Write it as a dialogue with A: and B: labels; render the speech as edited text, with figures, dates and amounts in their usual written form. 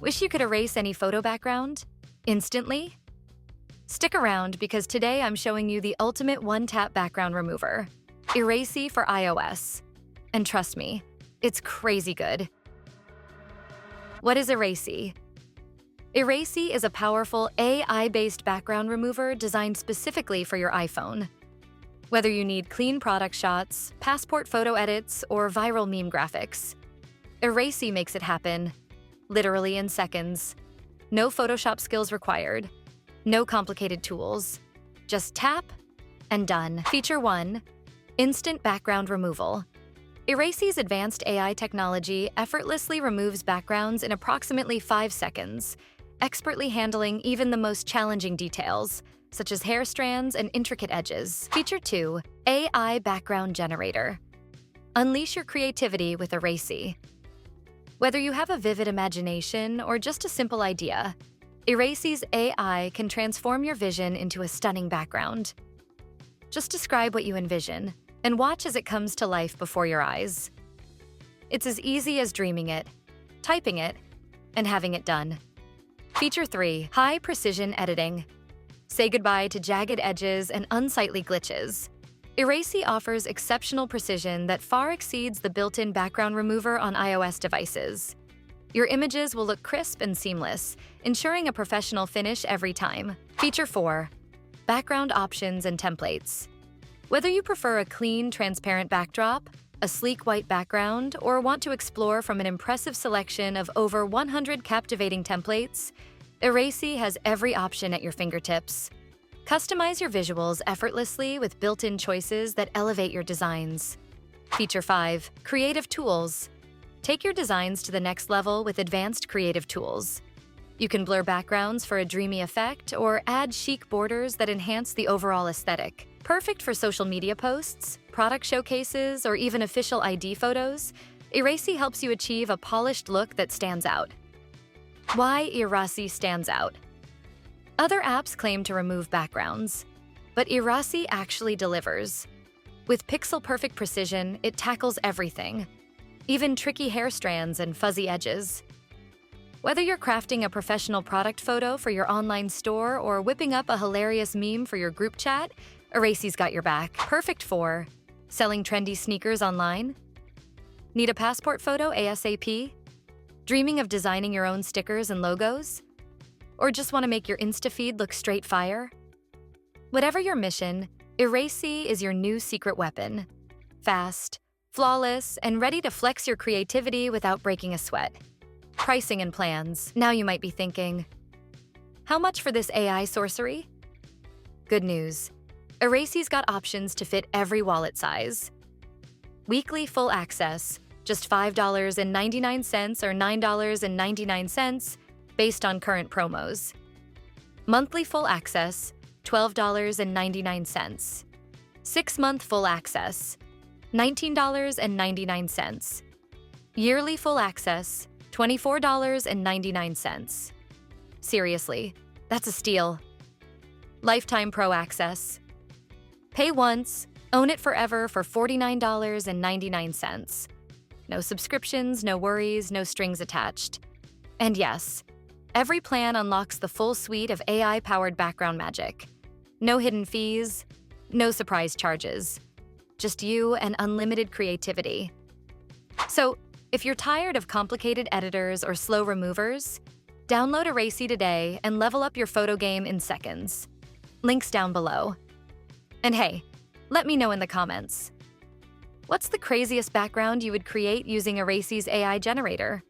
A: Wish you could erase any photo background instantly? Stick around because today I'm showing you the ultimate one-tap background remover, Erasee for iOS. And trust me, it's crazy good. What is Erasee? Erasee is a powerful AI-based background remover designed specifically for your iPhone. Whether you need clean product shots, passport photo edits, or viral meme graphics, Erasee makes it happen, literally in seconds. No Photoshop skills required. No complicated tools. Just tap and done. Feature 1. Instant background removal. Erasee's advanced AI technology effortlessly removes backgrounds in approximately 5 seconds, expertly handling even the most challenging details, such as hair strands and intricate edges. Feature 2. AI Background Generator. Unleash your creativity with Erasee. Whether you have a vivid imagination or just a simple idea, Erasee's AI can transform your vision into a stunning background. Just describe what you envision and watch as it comes to life before your eyes. It's as easy as dreaming it, typing it, and having it done. Feature 3. High Precision Editing. Say goodbye to jagged edges and unsightly glitches. Erasee offers exceptional precision that far exceeds the built-in background remover on iOS devices. Your images will look crisp and seamless, ensuring a professional finish every time. Feature 4. Background Options and Templates. Whether you prefer a clean, transparent backdrop, a sleek white background, or want to explore from an impressive selection of over 100 captivating templates, Erasee has every option at your fingertips. Customize your visuals effortlessly with built-in choices that elevate your designs. Feature 5. Creative Tools. Take your designs to the next level with advanced creative tools. You can blur backgrounds for a dreamy effect or add chic borders that enhance the overall aesthetic. Perfect for social media posts, product showcases, or even official ID photos, Erasee helps you achieve a polished look that stands out. Why Erasee stands out? Other apps claim to remove backgrounds, but Erasee actually delivers. With pixel-perfect precision, it tackles everything, even tricky hair strands and fuzzy edges. Whether you're crafting a professional product photo for your online store or whipping up a hilarious meme for your group chat, Erasee's got your back. Perfect for selling trendy sneakers online? Need a passport photo ASAP? Dreaming of designing your own stickers and logos? Or just want to make your Insta feed look straight fire? Whatever your mission, Erasee is your new secret weapon. Fast, flawless, and ready to flex your creativity without breaking a sweat. Pricing and plans. Now you might be thinking, how much for this AI sorcery? Good news. Erasee's got options to fit every wallet size. Weekly full access, just $5.99 or $9.99 based on current promos. Monthly full access, $12.99. 6-month full access, $19.99. Yearly full access, $24.99. Seriously, that's a steal. Lifetime Pro Access. Pay once, own it forever for $49.99. No subscriptions, no worries, no strings attached. And yes, every plan unlocks the full suite of AI-powered background magic. No hidden fees, no surprise charges. Just you and unlimited creativity. So, if you're tired of complicated editors or slow removers, download Erasee today and level up your photo game in seconds. Links down below. And hey, let me know in the comments. What's the craziest background you would create using Erasee's AI generator?